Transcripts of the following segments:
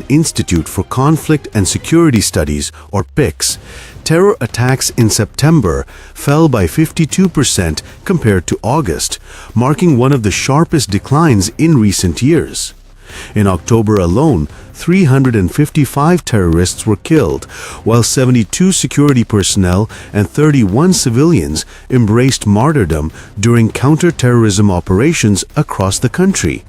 Institute for Conflict and Security Studies, or PICS, terror attacks in September fell by 52% compared to August, marking one of the sharpest declines in recent years. In October alone, 355 terrorists were killed, while 72 security personnel and 31 civilians embraced martyrdom during counter-terrorism operations across the country.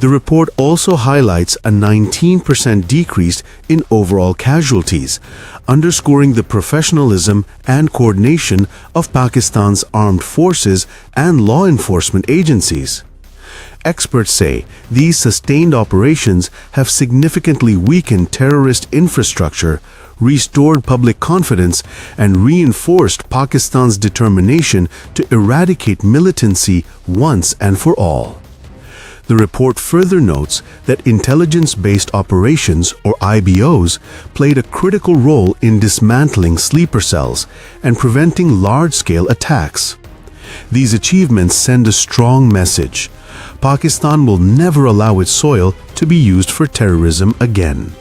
The report also highlights a 19% decrease in overall casualties, underscoring the professionalism and coordination of Pakistan's armed forces and law enforcement agencies. Experts say these sustained operations have significantly weakened terrorist infrastructure, restored public confidence, and reinforced Pakistan's determination to eradicate militancy once and for all. The report further notes that intelligence-based operations, or IBOs, played a critical role in dismantling sleeper cells and preventing large-scale attacks. These achievements send a strong message. Pakistan will never allow its soil to be used for terrorism again.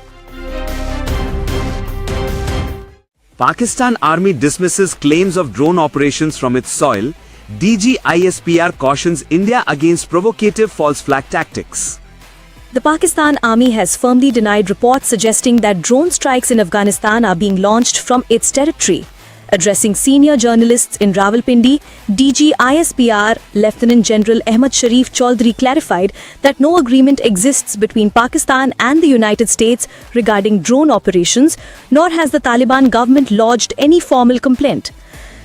Pakistan Army dismisses claims of drone operations from its soil. DG ISPR cautions India against provocative false flag tactics. The Pakistan Army has firmly denied reports suggesting that drone strikes in Afghanistan are being launched from its territory. Addressing senior journalists in Rawalpindi, DG ISPR Lieutenant General Ahmad Sharif Chaudhry clarified that no agreement exists between Pakistan and the United States regarding drone operations, nor has the Taliban government lodged any formal complaint.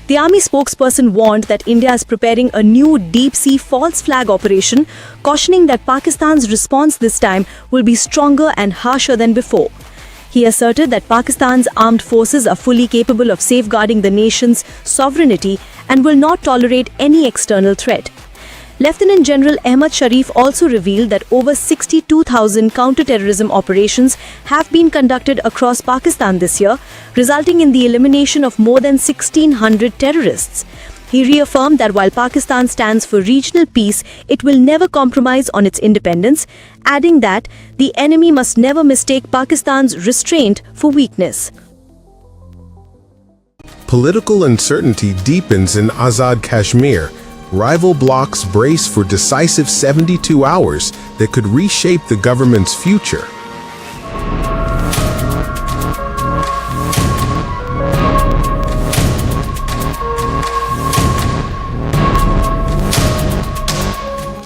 The army spokesperson warned that India is preparing a new deep-sea false flag operation, cautioning that Pakistan's response this time will be stronger and harsher than before. He asserted that Pakistan's armed forces are fully capable of safeguarding the nation's sovereignty and will not tolerate any external threat. Lieutenant General Ahmad Sharif also revealed that over 62,000 counter-terrorism operations have been conducted across Pakistan this year, resulting in the elimination of more than 1,600 terrorists. He reaffirmed that while Pakistan stands for regional peace, it will never compromise on its independence, adding that the enemy must never mistake Pakistan's restraint for weakness. Political uncertainty deepens in Azad Kashmir. Rival blocs brace for decisive 72 hours that could reshape the government's future.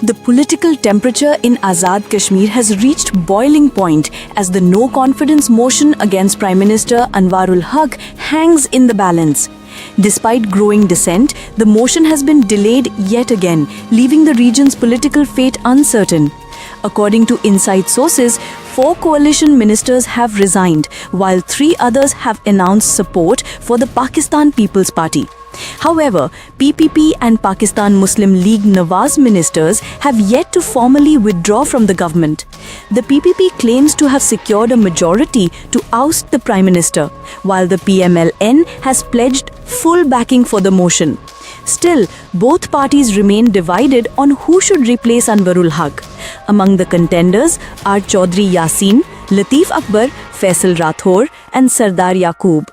The political temperature in Azad Kashmir has reached boiling point as the no-confidence motion against Prime Minister Anwarul Haq hangs in the balance. Despite growing dissent, the motion has been delayed yet again, leaving the region's political fate uncertain. According to inside sources, 4 coalition ministers have resigned, while 3 others have announced support for the Pakistan People's Party. However, PPP and Pakistan Muslim League Nawaz ministers have yet to formally withdraw from the government. The PPP claims to have secured a majority to oust the Prime Minister, while the PMLN has pledged full backing for the motion. Still, both parties remain divided on who should replace Anwarul Haq. Among the contenders are Chaudhry Yasin, Latif Akbar, Faisal Rathore and Sardar Yaqoob.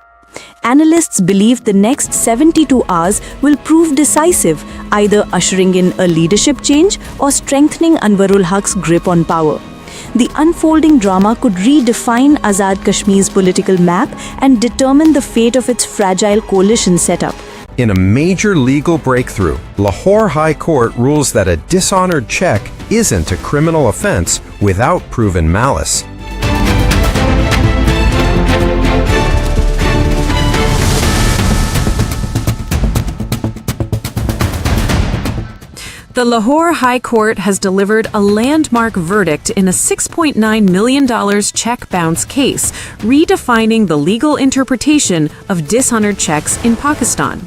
Analysts believe the next 72 hours will prove decisive, either ushering in a leadership change or strengthening Anwarul Haq's grip on power. The unfolding drama could redefine Azad Kashmir's political map and determine the fate of its fragile coalition setup. In a major legal breakthrough, Lahore High Court rules that a dishonored check isn't a criminal offense without proven malice. The Lahore High Court has delivered a landmark verdict in a $6.9 million check bounce case, redefining the legal interpretation of dishonored checks in Pakistan.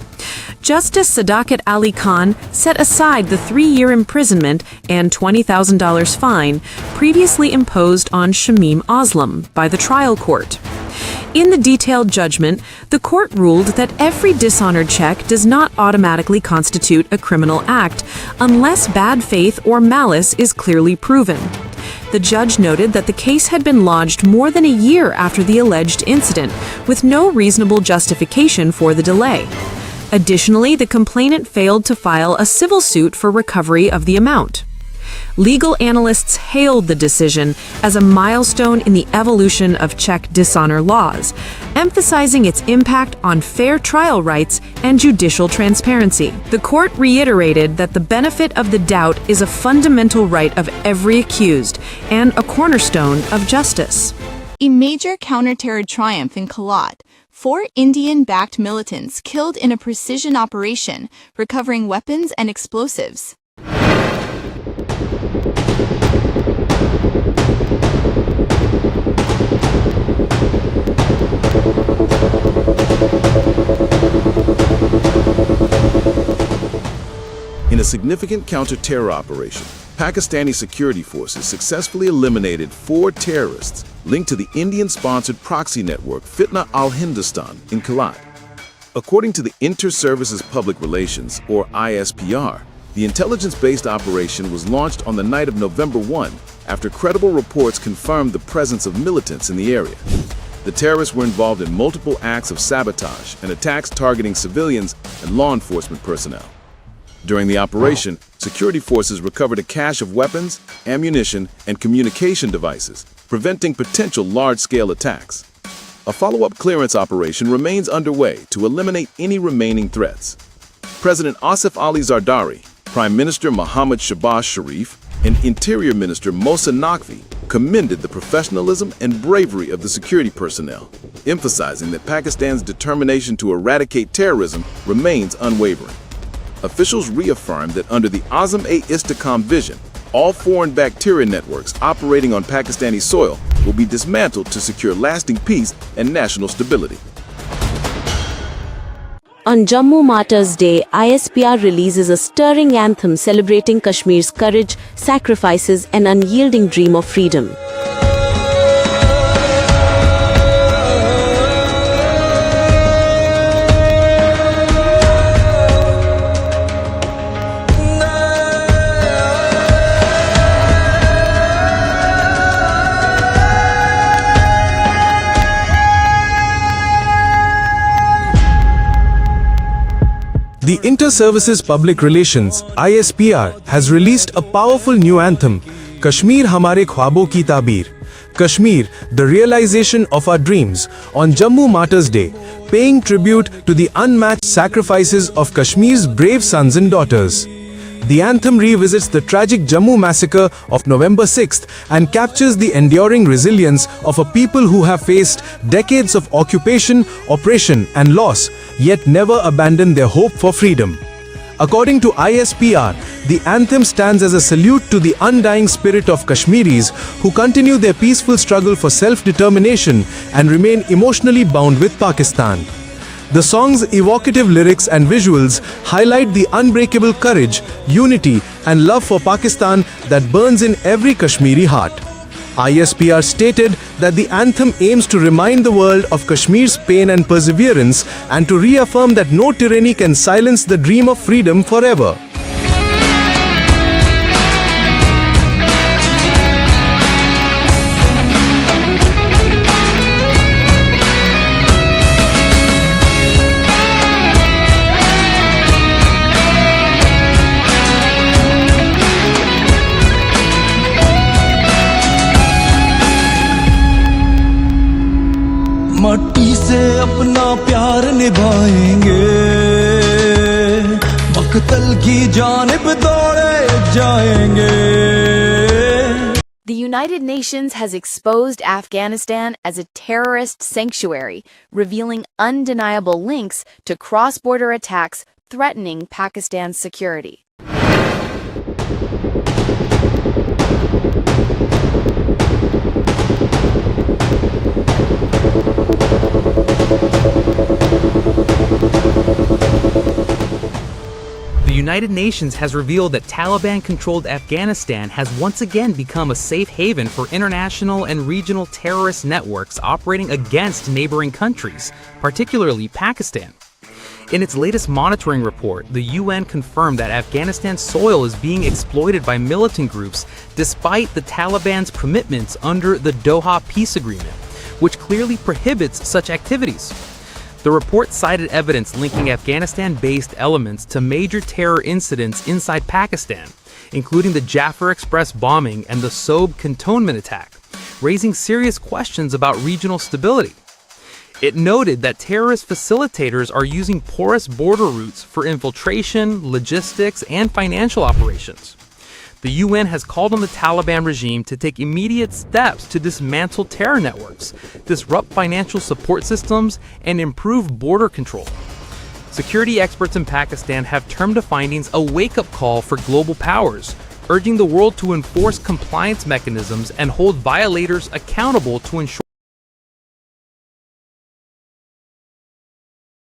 Justice Sadakat Ali Khan set aside the 3-year imprisonment and $20,000 fine previously imposed on Shamim Aslam by the trial court. In the detailed judgment, the court ruled that every dishonored check does not automatically constitute a criminal act unless bad faith or malice is clearly proven. The judge noted that the case had been lodged more than a year after the alleged incident, with no reasonable justification for the delay. Additionally, the complainant failed to file a civil suit for recovery of the amount. Legal analysts hailed the decision as a milestone in the evolution of Czech dishonor laws, emphasizing its impact on fair trial rights and judicial transparency. The court reiterated that the benefit of the doubt is a fundamental right of every accused and a cornerstone of justice. A major counter-terror triumph in Kalat. 4 Indian-backed militants killed in a precision operation, recovering weapons and explosives. In a significant counter-terror operation, Pakistani security forces successfully eliminated 4 terrorists linked to the Indian-sponsored proxy network Fitna al-Hindustan in Kalat. According to the Inter-Services Public Relations, or ISPR, the intelligence-based operation was launched on the night of November 1 after credible reports confirmed the presence of militants in the area. The terrorists were involved in multiple acts of sabotage and attacks targeting civilians and law enforcement personnel. During the operation, security forces recovered a cache of weapons, ammunition, and communication devices, preventing potential large-scale attacks. A follow-up clearance operation remains underway to eliminate any remaining threats. President Asif Ali Zardari, Prime Minister Mohammad Shahbaz Sharif, and Interior Minister Mohsen Naqvi commended the professionalism and bravery of the security personnel, emphasizing that Pakistan's determination to eradicate terrorism remains unwavering. Officials reaffirmed that under the Azam-e-Istikam vision, all foreign bacteria networks operating on Pakistani soil will be dismantled to secure lasting peace and national stability. On Jammu Martyrs' Day, ISPR releases a stirring anthem celebrating Kashmir's courage, sacrifices, and unyielding dream of freedom. The Inter-Services Public Relations (ISPR) has released a powerful new anthem, Kashmir Hamare Khwabon Ki Tabeer. Kashmir, the realization of our dreams, on Jammu Martyrs' Day, paying tribute to the unmatched sacrifices of Kashmir's brave sons and daughters. The anthem revisits the tragic Jammu massacre of November 6th and captures the enduring resilience of a people who have faced decades of occupation, oppression, and loss, yet never abandoned their hope for freedom. According to ISPR, the anthem stands as a salute to the undying spirit of Kashmiris who continue their peaceful struggle for self-determination and remain emotionally bound with Pakistan. The song's evocative lyrics and visuals highlight the unbreakable courage, unity, and love for Pakistan that burns in every Kashmiri heart. ISPR stated that the anthem aims to remind the world of Kashmir's pain and perseverance and to reaffirm that no tyranny can silence the dream of freedom forever. मट्टी से अपना प्यार निभाएंगे मकतल की जानिब दौड़े जाएंगे. The United Nations has exposed Afghanistan as a terrorist sanctuary, revealing undeniable links to cross-border attacks threatening Pakistan's security. The United Nations has revealed that Taliban-controlled Afghanistan has once again become a safe haven for international and regional terrorist networks operating against neighboring countries, particularly Pakistan. In its latest monitoring report, the UN confirmed that Afghanistan's soil is being exploited by militant groups despite the Taliban's commitments under the Doha Peace Agreement, which clearly prohibits such activities. The report cited evidence linking Afghanistan-based elements to major terror incidents inside Pakistan, including the Jafar Express bombing and the Sobe cantonment attack, raising serious questions about regional stability. It noted that terrorist facilitators are using porous border routes for infiltration, logistics, and financial operations. The UN has called on the Taliban regime to take immediate steps to dismantle terror networks, disrupt financial support systems, and improve border control. Security experts in Pakistan have termed the findings a wake-up call for global powers, urging the world to enforce compliance mechanisms and hold violators accountable to ensure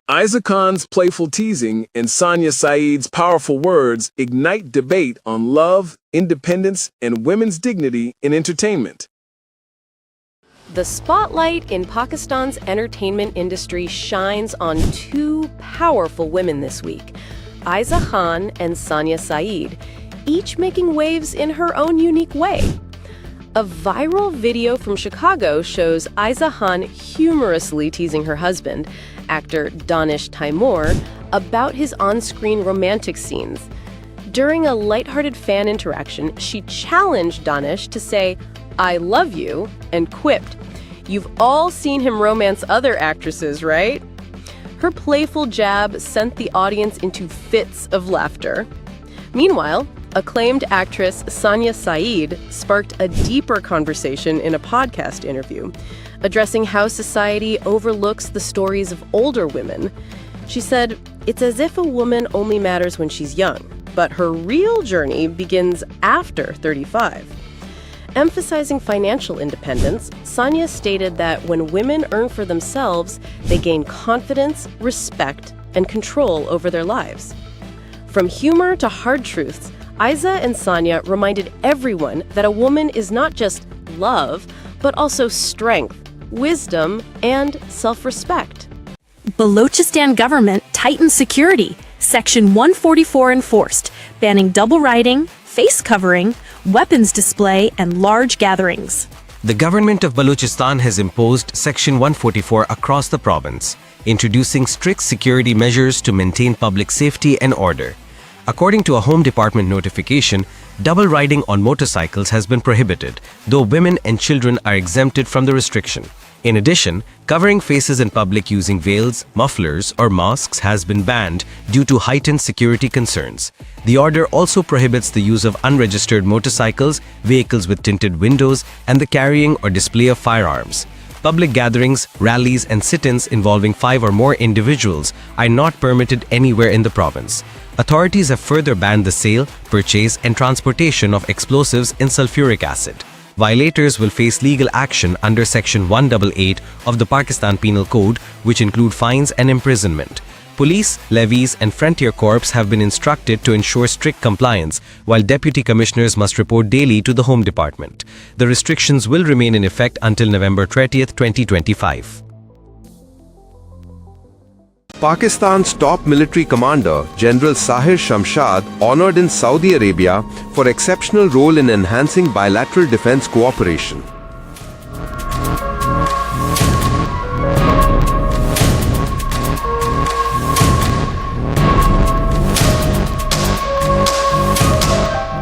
Isa Khan's playful teasing and Sonia Saeed's powerful words ignite debate on love, independence, and women's dignity in entertainment. The spotlight in Pakistan's entertainment industry shines on two powerful women this week, Isa Khan and Sonia Saeed, each making waves in her own unique way. A viral video from Chicago shows Isa Khan humorously teasing her husband, actor Danish Taimur, about his on-screen romantic scenes. During a lighthearted fan interaction, she challenged Danish to say, "I love you," and quipped, "You've all seen him romance other actresses, right?" Her playful jab sent the audience into fits of laughter. Meanwhile, acclaimed actress Sonia Saeed sparked a deeper conversation in a podcast interview, addressing how society overlooks the stories of older women. She said, "It's as if a woman only matters when she's young, but her real journey begins after 35. Emphasizing financial independence, Sonia stated that when women earn for themselves, they gain confidence, respect, and control over their lives. From humor to hard truths, Isa and Sonia reminded everyone that a woman is not just love, but also strength, wisdom, and self-respect. Balochistan government tightens security. Section 144 enforced, banning double riding, face covering, weapons display, and large gatherings. The government of Balochistan has imposed Section 144 across the province, introducing strict security measures to maintain public safety and order. According to a Home Department notification, double riding on motorcycles has been prohibited, though women and children are exempted from the restriction. In addition, covering faces in public using veils, mufflers, or masks has been banned due to heightened security concerns. The order also prohibits the use of unregistered motorcycles, vehicles with tinted windows, and the carrying or display of firearms. Public gatherings, rallies, and sit-ins involving 5 or more individuals are not permitted anywhere in the province. Authorities have further banned the sale, purchase, and transportation of explosives in sulfuric acid. Violators will face legal action under Section 188 of the Pakistan Penal Code, which include fines and imprisonment. Police, levies, and Frontier Corps have been instructed to ensure strict compliance, while deputy commissioners must report daily to the Home Department. The restrictions will remain in effect until November 30th, 2025. Pakistan's top military commander, General Sahir Shamshad, honored in Saudi Arabia for exceptional role in enhancing bilateral defense cooperation.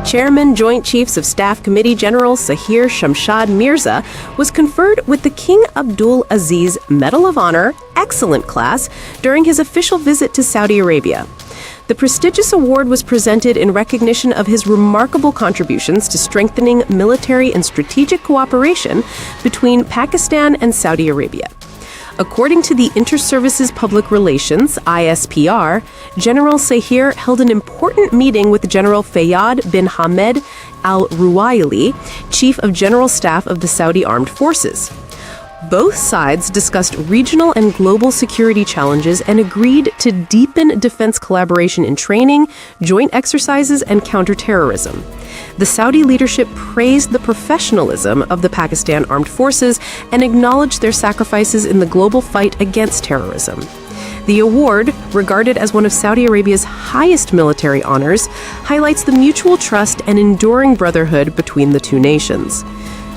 Chairman Joint Chiefs of Staff Committee General Sahir Shamshad Mirza was conferred with the King Abdul Aziz Medal of Honor, Excellent Class, during his official visit to Saudi Arabia. The prestigious award was presented in recognition of his remarkable contributions to strengthening military and strategic cooperation between Pakistan and Saudi Arabia. According to the Inter-Services Public Relations, ISPR, General Sahir held an important meeting with General Fayyad bin Hamed al-Ruwaili, Chief of General Staff of the Saudi Armed Forces. Both sides discussed regional and global security challenges and agreed to deepen defense collaboration in training, joint exercises, and counterterrorism. The Saudi leadership praised the professionalism of the Pakistan Armed Forces and acknowledged their sacrifices in the global fight against terrorism. The award, regarded as one of Saudi Arabia's highest military honors, highlights the mutual trust and enduring brotherhood between the two nations.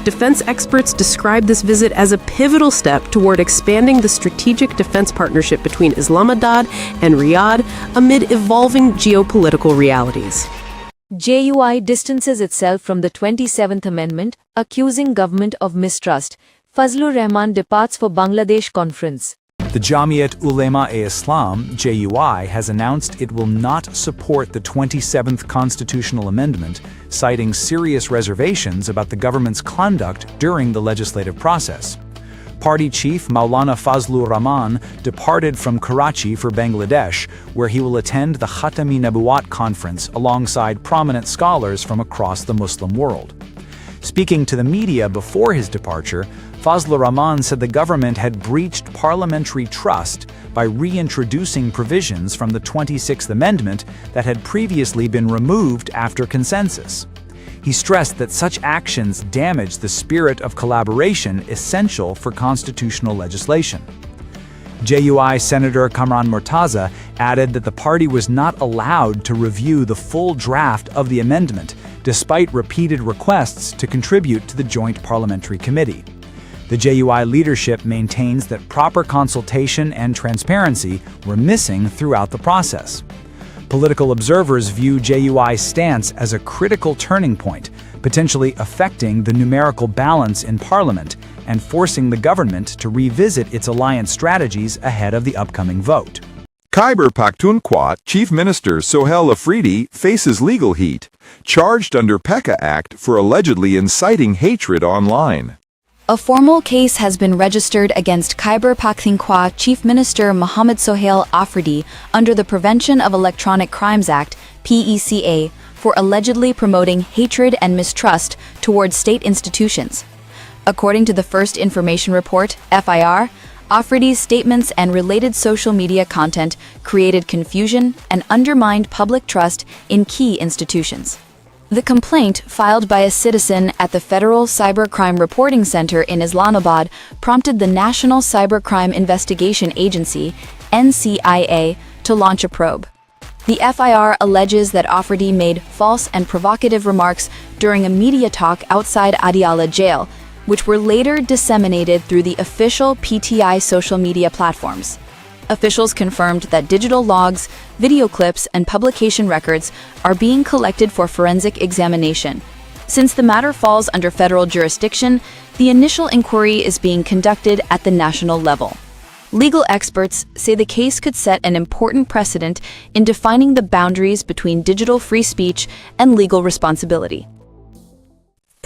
Defense experts describe this visit as a pivotal step toward expanding the strategic defense partnership between Islamabad and Riyadh amid evolving geopolitical realities. JUI distances itself from the 27th Amendment, accusing government of mistrust. Fazlur Rahman departs for Bangladesh conference. The Jamiat Ulema-e-Islam, JUI, has announced it will not support the 27th constitutional amendment, citing serious reservations about the government's conduct during the legislative process. Party chief Maulana Fazlur Rahman departed from Karachi for Bangladesh, where he will attend the Khatami Nabuwat conference alongside prominent scholars from across the Muslim world. Speaking to the media before his departure, Fazlur Rahman said the government had breached parliamentary trust by reintroducing provisions from the 26th Amendment that had previously been removed after consensus. He stressed that such actions damage the spirit of collaboration essential for constitutional legislation. JUI Senator Kamran Murtaza added that the party was not allowed to review the full draft of the amendment, despite repeated requests to contribute to the Joint Parliamentary Committee. The JUI leadership maintains that proper consultation and transparency were missing throughout the process. Political observers view JUI's stance as a critical turning point, potentially affecting the numerical balance in parliament and forcing the government to revisit its alliance strategies ahead of the upcoming vote. Khyber Pakhtunkhwa Chief Minister Sohail Afridi faces legal heat, charged under PECA Act for allegedly inciting hatred online. A formal case has been registered against Khyber Pakhtunkhwa Chief Minister Mohammed Sohail Afridi under the Prevention of Electronic Crimes Act, PECA, for allegedly promoting hatred and mistrust towards state institutions. According to the First Information Report, FIR, Afridi's statements and related social media content created confusion and undermined public trust in key institutions. The complaint, filed by a citizen at the Federal Cybercrime Reporting Center in Islamabad, prompted the National Cybercrime Investigation Agency, NCIA, to launch a probe. The FIR alleges that Afridi made false and provocative remarks during a media talk outside Adiala jail, which were later disseminated through the official PTI social media platforms. Officials confirmed that digital logs, video clips, and publication records are being collected for forensic examination. Since the matter falls under federal jurisdiction, the initial inquiry is being conducted at the national level. Legal experts say the case could set an important precedent in defining the boundaries between digital free speech and legal responsibility.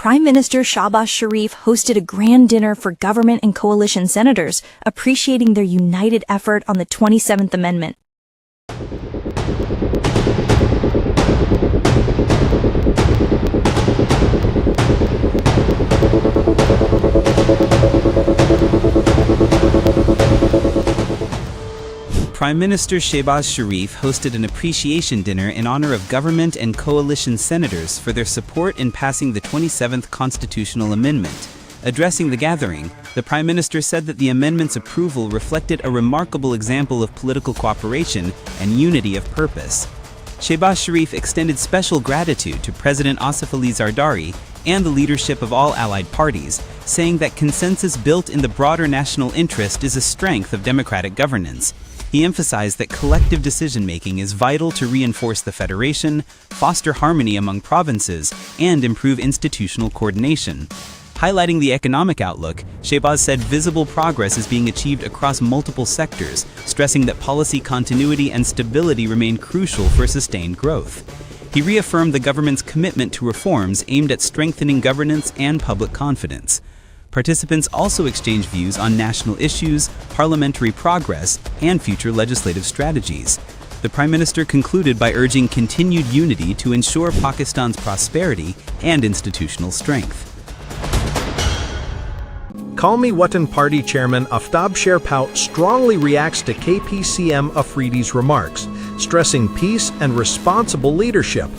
Prime Minister Shahbaz Sharif hosted a grand dinner for government and coalition senators, appreciating their united effort on the 27th Amendment. Prime Minister Shehbaz Sharif hosted an appreciation dinner in honor of government and coalition senators for their support in passing the 27th Constitutional Amendment. Addressing the gathering, the Prime Minister said that the amendment's approval reflected a remarkable example of political cooperation and unity of purpose. Shehbaz Sharif extended special gratitude to President Asif Ali Zardari and the leadership of all allied parties, saying that consensus built in the broader national interest is a strength of democratic governance. He emphasized that collective decision-making is vital to reinforce the federation, foster harmony among provinces, and improve institutional coordination. Highlighting the economic outlook, Shehbaz said visible progress is being achieved across multiple sectors, stressing that policy continuity and stability remain crucial for sustained growth. He reaffirmed the government's commitment to reforms aimed at strengthening governance and public confidence. Participants also exchanged views on national issues, parliamentary progress, and future legislative strategies. The Prime Minister concluded by urging continued unity to ensure Pakistan's prosperity and institutional strength. Qawmi Watan Party Chairman Aftab Sherpao strongly reacts to KPCM Afridi's remarks, stressing peace and responsible leadership.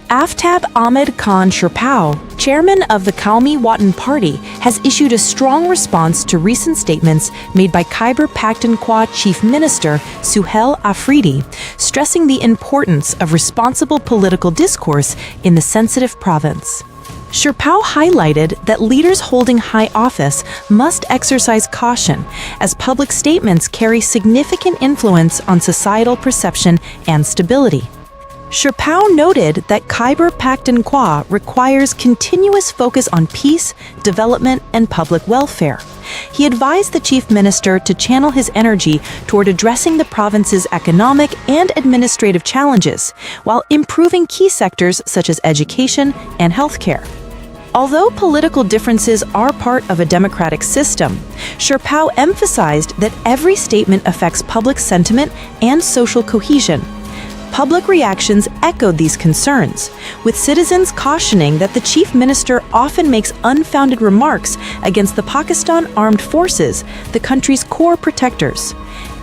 Aftab Ahmed Khan Sherpao, chairman of the Qaumi Watan Party, has issued a strong response to recent statements made by Khyber Pakhtunkhwa Chief Minister Suhail Afridi, stressing the importance of responsible political discourse in the sensitive province. Sherpao highlighted that leaders holding high office must exercise caution, as public statements carry significant influence on societal perception and stability. Sherpao noted that Khyber Pakhtunkhwa requires continuous focus on peace, development, and public welfare. He advised the chief minister to channel his energy toward addressing the province's economic and administrative challenges, while improving key sectors such as education and healthcare. Although political differences are part of a democratic system, Sherpao emphasized that every statement affects public sentiment and social cohesion. Public reactions echoed these concerns, with citizens cautioning that the chief minister often makes unfounded remarks against the Pakistan Armed Forces, the country's core protectors.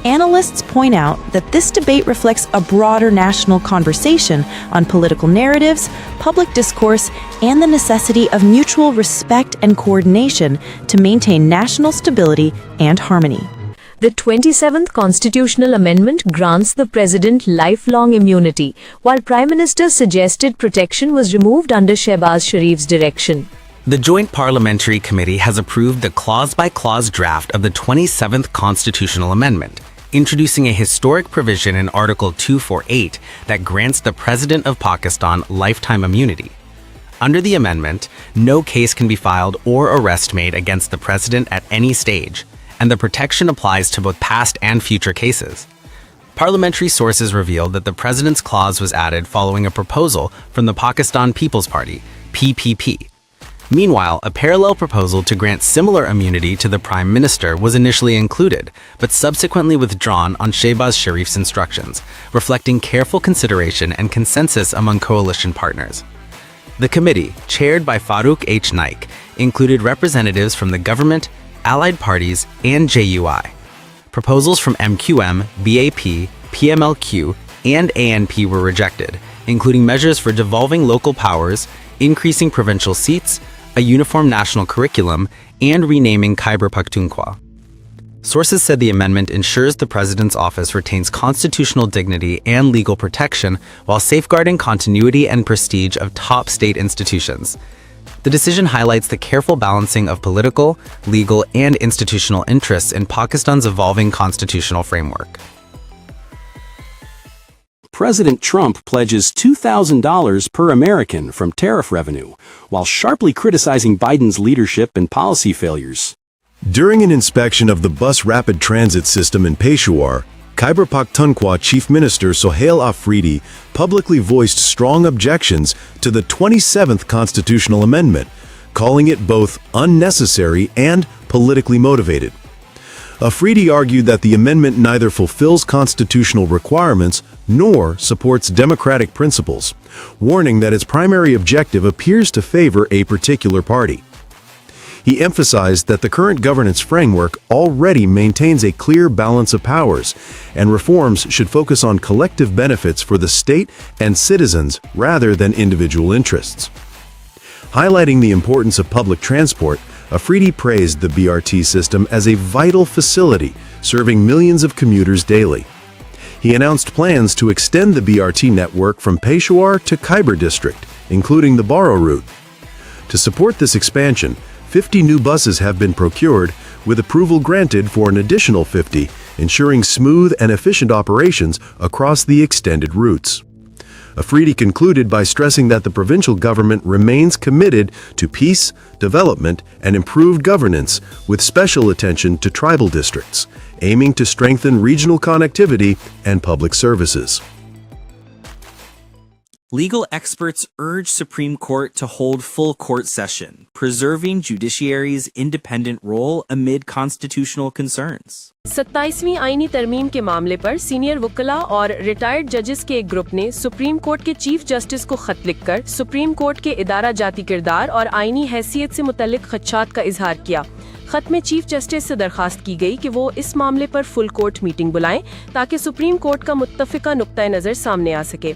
Analysts point out that this debate reflects a broader national conversation on political narratives, public discourse, and the necessity of mutual respect and coordination to maintain national stability and harmony. The 27th Constitutional Amendment grants the President lifelong immunity, while Prime Minister suggested protection was removed under Shehbaz Sharif's direction. The Joint Parliamentary Committee has approved the clause-by-clause draft of the 27th Constitutional Amendment, introducing a historic provision in Article 248 that grants the President of Pakistan lifetime immunity. Under the amendment, no case can be filed or arrest made against the President at any stage, and the protection applies to both past and future cases. Parliamentary sources revealed that the President's clause was added following a proposal from the Pakistan People's Party, PPP. Meanwhile, a parallel proposal to grant similar immunity to the Prime Minister was initially included, but subsequently withdrawn on Shehbaz Sharif's instructions, reflecting careful consideration and consensus among coalition partners. The committee, chaired by Farooq H. Naik, included representatives from the government, allied parties, and JUI. Proposals from MQM, BAP, PMLQ, and ANP were rejected, including measures for devolving local powers, increasing provincial seats, a uniform national curriculum, and renaming Khyber Pakhtunkhwa. Sources said the amendment ensures the president's office retains constitutional dignity and legal protection while safeguarding continuity and prestige of top state institutions. The decision highlights the careful balancing of political, legal, and institutional interests in Pakistan's evolving constitutional framework. President Trump pledges $2,000 per American from tariff revenue, while sharply criticizing Biden's leadership and policy failures. During an inspection of the bus rapid transit system in Peshawar, Khyber Pakhtunkhwa Chief Minister Suhail Afridi publicly voiced strong objections to the 27th Constitutional Amendment, calling it both unnecessary and politically motivated. Afridi argued that the amendment neither fulfills constitutional requirements nor supports democratic principles, warning that its primary objective appears to favor a particular party. He emphasized that the current governance framework already maintains a clear balance of powers, and reforms should focus on collective benefits for the state and citizens rather than individual interests. Highlighting the importance of public transport, Afridi praised the BRT system as a vital facility serving millions of commuters daily. He announced plans to extend the BRT network from Peshawar to Khyber district, including the Baro route. To support this expansion, 50 new buses have been procured, with approval granted for an additional 50, ensuring smooth and efficient operations across the extended routes. Afridi concluded by stressing that the provincial government remains committed to peace, development, and improved governance, with special attention to tribal districts, aiming to strengthen regional connectivity and public services. Legal experts urge Supreme Court to hold full court session, preserving judiciary's independent role amid constitutional concerns. 27वीं आईनी तरमीम के मामले पर senior वकीला और retired जजेस के एक group ने सुप्रीम कोर्ट के चीफ जस्टिस को खत लिखकर सुप्रीम कोर्ट के इदारा जाती किरदार और आईनी हैसियत से मुतल्लिक खदशात का इजहार किया। खत में चीफ जस्टिस से दरखास्त की गई कि वो इस मामले पर फुल कोर्ट मीटिंग बुलाएं ताकि सुप्रीम कोर्ट का मुत्तफिका नुक्ता नज़र सामने आ सके।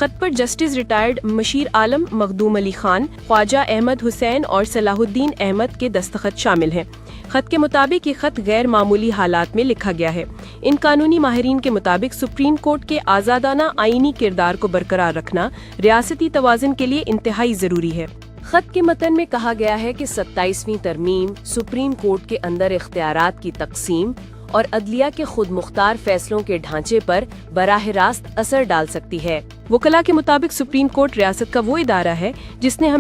खत पर जस्टिस रिटायर्ड मशीर आलम, मखदूम अली खान, ख्वाजा अहमद हुसैन और सलाहुद्दीन अहमद के दस्तखत शामिल हैं। खत के मुताबिक ये खत गैर मामूली हालात में लिखा गया है। इन कानूनी माहिरीन के मुताबिक सुप्रीम कोर्ट के आज़ादाना आईनी किरदार को बरकरार रखना रियासती तवाज़ुन के लिए इंतहाई ज़रूरी है। खत के मतन में कहा गया है कि 27वीं तरमीम सुप्रीम कोर्ट के अंदर इख्तियारात की तकसीम और अदलिया के खुद मुख्तार फैसलों के ढांचे पर बराह रास्त असर डाल सकती है। वकला के मुताबिक सुप्रीम कोर्ट रियासत का वो इदारा है जिसने हमें